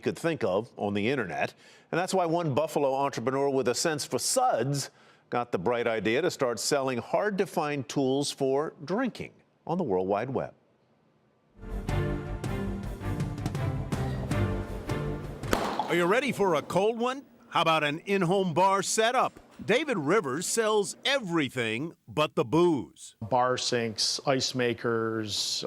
could think of on the internet. And that's why one Buffalo entrepreneur with a sense for suds got the bright idea to start selling hard-to-find tools for drinking on the World Wide Web. Are you ready for a cold one? How about an in-home bar setup? David Rivers sells everything but the booze. Bar sinks, ice makers,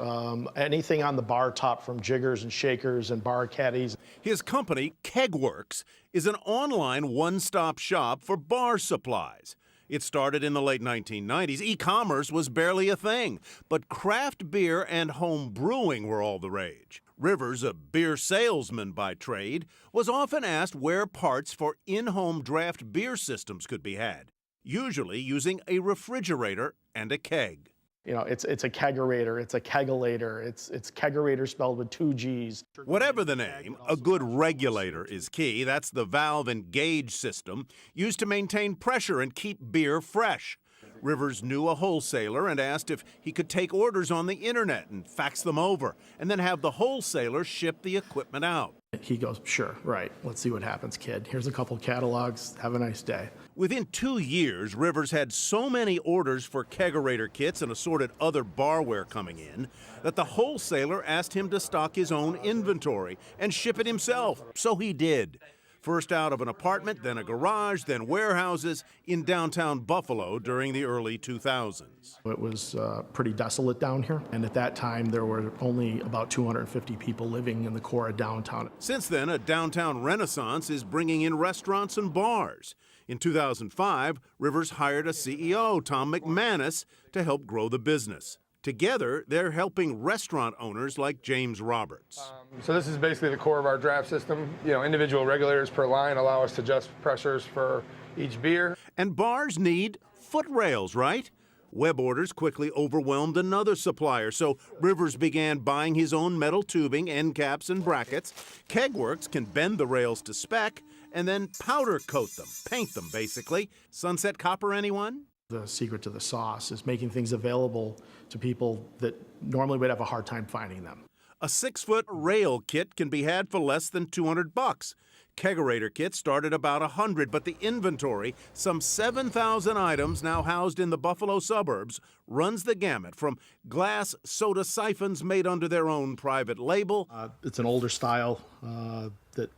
anything on the bar top from jiggers and shakers and bar caddies. His company, KegWorks, is an online one-stop shop for bar supplies. It started in the late 1990s. E-commerce was barely a thing, but craft beer and home brewing were all the rage. Rivers, a beer salesman by trade, was often asked where parts for in-home draft beer systems could be had, usually using a refrigerator and a keg. You know, it's a kegerator, it's a kegulator, it's kegerator spelled with 2 G's. Whatever the name, a good regulator is key. That's the valve and gauge system used to maintain pressure and keep beer fresh. Rivers knew a wholesaler and asked if he could take orders on the internet and fax them over, and then have the wholesaler ship the equipment out. He goes, sure, right, let's see what happens, kid. Here's a couple catalogs, have a nice day. Within 2 years, Rivers had so many orders for kegerator kits and assorted other barware coming in that the wholesaler asked him to stock his own inventory and ship it himself. So he did. First out of an apartment, then a garage, then warehouses in downtown Buffalo during the early 2000s. It was pretty desolate down here, and at that time there were only about 250 people living in the core of downtown. Since then, a downtown renaissance is bringing in restaurants and bars. In 2005, Rivers hired a CEO, Tom McManus, to help grow the business. Together, they're helping restaurant owners like James Roberts. So this is basically the core of our draft system. You know, individual regulators per line allow us to adjust pressures for each beer. And bars need foot rails, right? Web orders quickly overwhelmed another supplier, so Rivers began buying his own metal tubing, end caps, and brackets. KegWorks can bend the rails to spec and then powder coat them, paint them, basically. Sunset copper, anyone? The secret to the sauce is making things available to people that normally would have a hard time finding them. A 6-foot rail kit can be had for less than $200. Kegerator kits start at about $100, but the inventory, some 7,000 items now housed in the Buffalo suburbs, runs the gamut from glass soda siphons made under their own private label. It's an older style that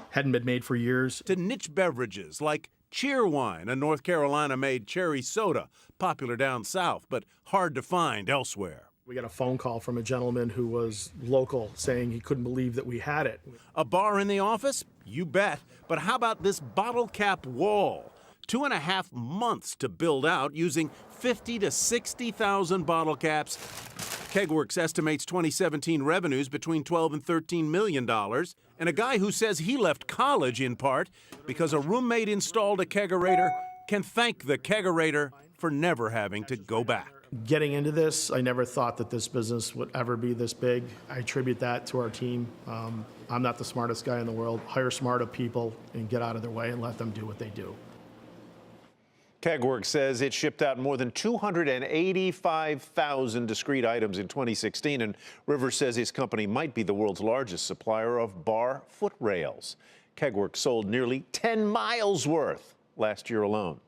hadn't been made for years. To niche beverages like Cheerwine, a North Carolina-made cherry soda, popular down south, but hard to find elsewhere. We got a phone call from a gentleman who was local saying he couldn't believe that we had it. A bar in the office? You bet. But how about this bottle cap wall? 2.5 months to build out using 50 to 60,000 bottle caps. KegWorks estimates 2017 revenues between $12 and $13 million. And a guy who says he left college in part because a roommate installed a kegerator can thank the kegerator for never having to go back. Getting into this, I never thought that this business would ever be this big. I attribute that to our team. I'm not the smartest guy in the world. Hire smarter people and get out of their way and let them do what they do. KegWorks says it shipped out more than 285,000 discrete items in 2016, and Rivers says his company might be the world's largest supplier of bar foot rails. KegWorks sold nearly 10 miles worth last year alone.